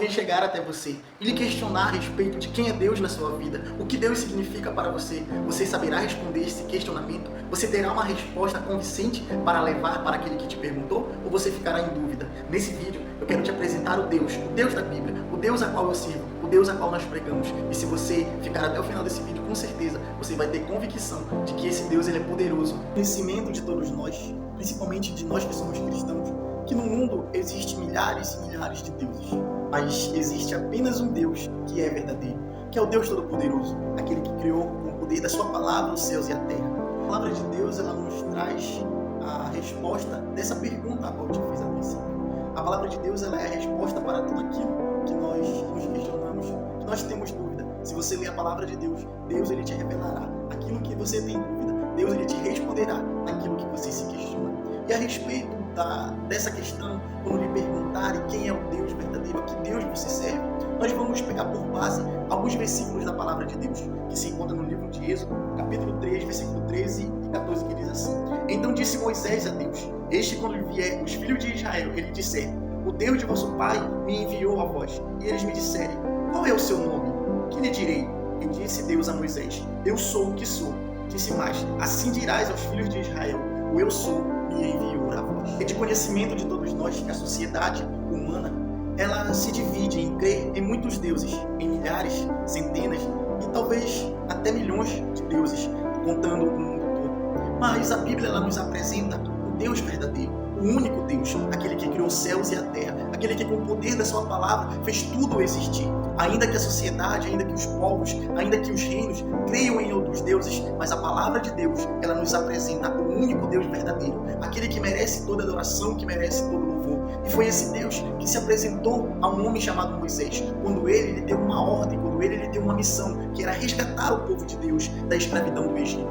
Ele chegar até você e lhe questionar a respeito de quem é Deus na sua vida, o que Deus significa para você, você saberá responder esse questionamento? Você terá uma resposta convincente para levar para aquele que te perguntou? Ou você ficará em dúvida? Nesse vídeo eu quero te apresentar o Deus da Bíblia, o Deus a qual eu sirvo, o Deus a qual nós pregamos. E se você ficar até o final desse vídeo, com certeza você vai ter convicção de que esse Deus ele é poderoso. O conhecimento de todos nós, principalmente de nós que somos cristãos, que no mundo existe milhares e milhares de deuses, mas existe apenas um Deus que é verdadeiro, que é o Deus Todo-Poderoso, aquele que criou com o poder da sua palavra os céus e a terra. A palavra de Deus ela nos traz a resposta dessa pergunta a qual eu te fiz a princípio. A palavra de Deus ela é a resposta para tudo aquilo que nós nos questionamos, que nós temos dúvida. Se você ler a palavra de Deus, Deus ele te revelará aquilo que você tem dúvida, Deus ele te responderá naquilo que você se questiona. E a respeito dessa questão, quando lhe perguntarem quem é o Deus verdadeiro, a que Deus você serve, nós vamos pegar por base alguns versículos da palavra de Deus, que se encontra no livro de Êxodo, capítulo 3, versículo 13 e 14, que diz assim: Então disse Moisés a Deus: Este quando vier os filhos de Israel, ele disser: O Deus de vosso pai me enviou a vós. E eles me disserem: Qual é o seu nome? Que lhe direi? E disse Deus a Moisés: Eu sou o que sou. Disse mais: Assim dirás aos filhos de Israel: O eu sou me enviou a vós. É de conhecimento de todos nós que a sociedade humana ela se divide em crer em muitos deuses, em milhares, centenas e talvez até milhões de deuses, contando o mundo todo. Mas a Bíblia ela nos apresenta o Deus verdadeiro, o único Deus, aquele que criou os céus e a terra, aquele que com o poder da sua palavra fez tudo existir. Ainda que a sociedade, ainda que os povos, ainda que os reinos creiam em outros deuses, mas a palavra de Deus, ela nos apresenta o único Deus verdadeiro, aquele que merece toda adoração, que merece todo louvor. E foi esse Deus que se apresentou a um homem chamado Moisés, quando ele deu uma ordem, quando ele deu uma missão, que era resgatar o povo de Deus da escravidão do Egito.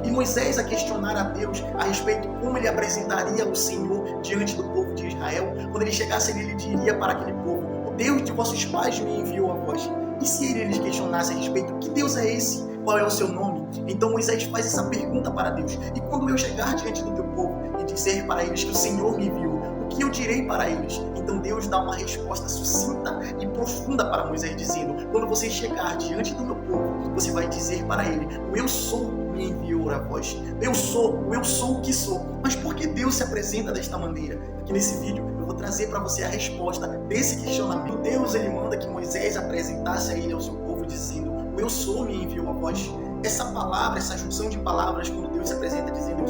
E Moisés a questionar a Deus a respeito de como ele apresentaria o Senhor diante do povo de Israel, quando ele chegasse ele diria para aquele povo: O Deus de vossos pais me enviou a vós. E se ele lhes questionasse a respeito, que Deus é esse? Qual é o seu nome? Então Moisés faz essa pergunta para Deus: E quando eu chegar diante do teu povo e dizer para eles que o Senhor me enviou, o que eu direi para eles? Então Deus dá uma resposta sucinta e profunda para Moisés, dizendo: Quando você chegar diante do meu povo, você vai dizer para ele: O eu sou me enviou a vós. Eu sou o que sou. Mas por que Deus se apresenta desta maneira? Aqui nesse vídeo eu vou trazer para você a resposta desse questionamento. Deus ele manda que Moisés apresentasse a ele ao seu povo dizendo: O eu sou me enviou a vós. Essa palavra, essa junção de palavras, quando Deus se apresenta dizendo eu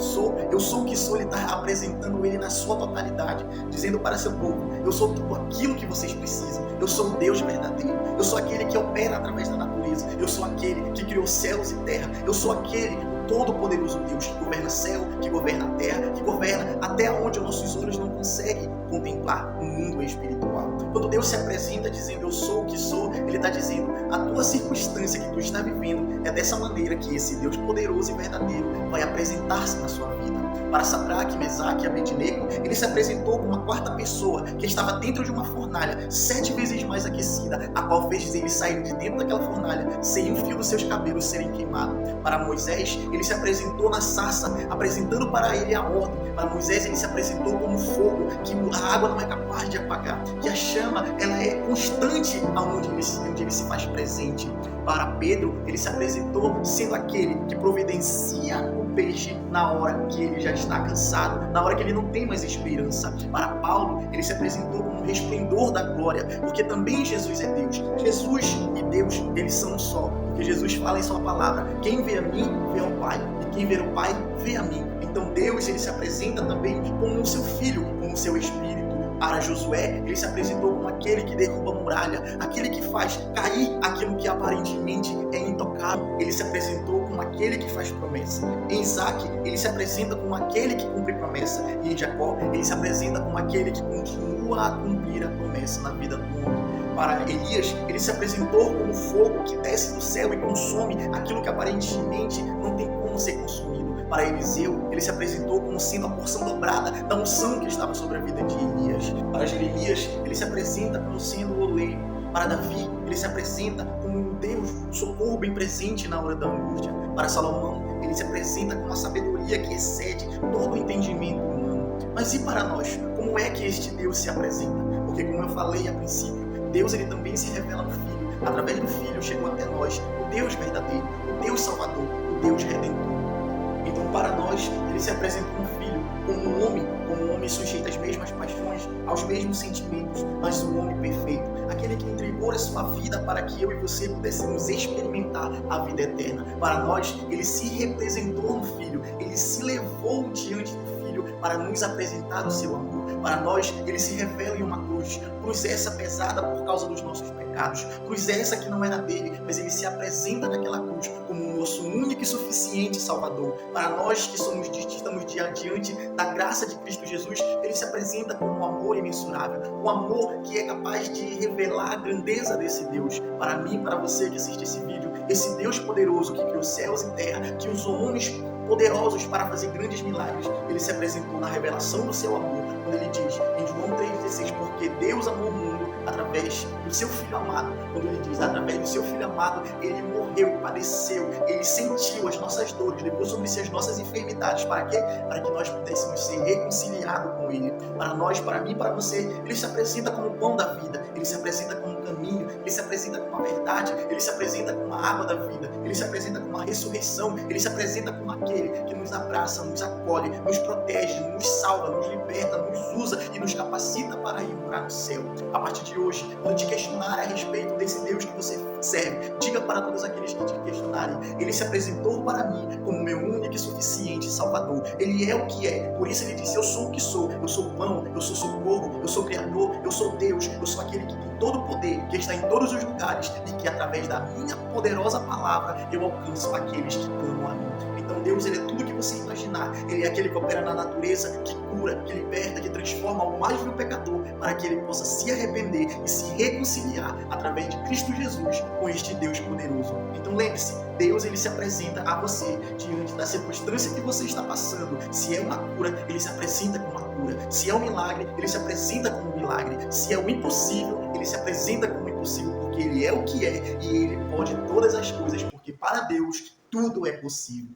sou o que sou, ele está apresentando ele na sua totalidade, dizendo para seu povo: eu sou tudo aquilo que vocês precisam, eu sou o Deus verdadeiro, eu sou aquele que opera através da natureza, eu sou aquele que criou céus e terra, eu sou aquele todo-poderoso Deus que governa céu, que governa a terra, que governa até onde os nossos olhos não conseguem contemplar o mundo espiritual. Quando Deus se apresenta dizendo eu sou o que sou, ele está dizendo: a tua circunstância que tu está vivendo é dessa maneira que esse Deus poderoso e verdadeiro vai apresentar-se na sua vida. Para Sadraque, Mesaque e Abednego, ele se apresentou como uma quarta pessoa que estava dentro de uma fornalha 7 vezes mais aquecida, a qual fez eles saírem de dentro daquela fornalha sem um fio dos seus cabelos serem queimados. Para Moisés, ele se apresentou na sarça, apresentando para ele a ordem. Para Moisés, ele se apresentou como fogo, que a água não é capaz de apagar, que a chama ela é constante onde ele se faz presente. Para Pedro, ele se apresentou sendo aquele que providencia o peixe na hora que ele já está cansado, na hora que ele não tem mais esperança. Para Paulo, ele se apresentou como um resplendor da glória, porque também Jesus é Deus. Jesus e Deus, eles são um só, porque Jesus fala em sua palavra: quem vê a mim, vê ao Pai, e quem vê o Pai, vê a mim. Então Deus, ele se apresenta também como o seu Filho, como o seu Espírito. Para Josué, ele se apresentou como aquele que derruba a muralha, aquele que faz cair aquilo que aparentemente é intocável. Ele se apresentou como aquele que faz promessa. Em Isaac, ele se apresenta como aquele que cumpre promessa. E em Jacó, ele se apresenta como aquele que continua a cumprir a promessa na vida do homem. Para Elias, ele se apresentou como fogo que desce do céu e consome aquilo que aparentemente não tem como ser consumido. Para Eliseu, ele se apresentou como sendo a porção dobrada da unção que estava sobre a vida de Elias. Para Jeremias, ele se apresenta como sendo o oleiro. Para Davi, ele se apresenta como um Deus, um socorro bem presente na hora da angústia. Para Salomão, ele se apresenta com uma sabedoria que excede todo o entendimento humano. Mas e para nós? Como é que este Deus se apresenta? Porque, como eu falei a princípio, Deus ele também se revela no Filho. Através do Filho chegou até nós o Deus verdadeiro, o Deus Salvador, o Deus Redentor. Então, para nós, ele se apresentou no Filho como um homem sujeito às mesmas paixões, aos mesmos sentimentos, mas um homem perfeito, aquele que entregou a sua vida para que eu e você pudéssemos experimentar a vida eterna. Para nós, ele se representou no Filho, ele se levou diante do Filho para nos apresentar o seu amor. Para nós, ele se revela em uma cruz essa pesada por causa dos nossos pecados, cruz essa que não era dele, mas ele se apresenta naquela cruz como o nosso único e suficiente Salvador. Para nós que estamos diante da graça de Cristo Jesus, ele se apresenta como um amor imensurável, um amor que é capaz de revelar a grandeza desse Deus. Para mim, para você que assiste esse vídeo, esse Deus poderoso que criou céus e terra, que usou homens poderosos para fazer grandes milagres, ele se apresentou na revelação do seu amor, quando ele diz em João 3,16, porque Deus amou o mundo através do seu Filho amado. Quando ele diz, através do seu Filho amado, ele morreu, padeceu, ele sentiu as nossas dores, levou sobre si as nossas enfermidades. Para quê? Para que nós pudéssemos ser reconciliados com ele. Para nós, para mim, para você, ele se apresenta como o pão da vida, ele se apresenta como um caminho, ele se apresenta como a verdade, ele se apresenta como a água da vida, ele se apresenta como a ressurreição, ele se apresenta como aquele que nos abraça, nos acolhe, nos protege, nos salva, nos liberta, nos usa e nos capacita para ir morar no céu. A partir de hoje, quando te questionar a respeito desse Deus que você serve, diga para todos aqueles que te questionarem, ele se apresentou para mim como meu único e suficiente Salvador. Ele é o que é, por isso ele disse, eu sou o que sou, eu sou pão, eu sou socorro, eu sou Criador, eu sou Deus, eu sou aquele que tem todo o poder, que está em todos os lugares e que através da minha poderosa palavra eu alcanço aqueles que clamam a mim. Então Deus, ele é tudo que você imaginar. Ele é aquele que opera na natureza, que cura, que liberta, que transforma o mais vil pecador para que ele possa se arrepender e se reconciliar através de Cristo Jesus com este Deus poderoso. Então lembre-se, Deus ele se apresenta a você diante da circunstância que você está passando. Se é uma cura, ele se apresenta como uma cura. Se é um milagre, ele se apresenta como um milagre. Se é o impossível, ele se apresenta como impossível, porque ele é o que é e ele pode todas as coisas, porque para Deus tudo é possível.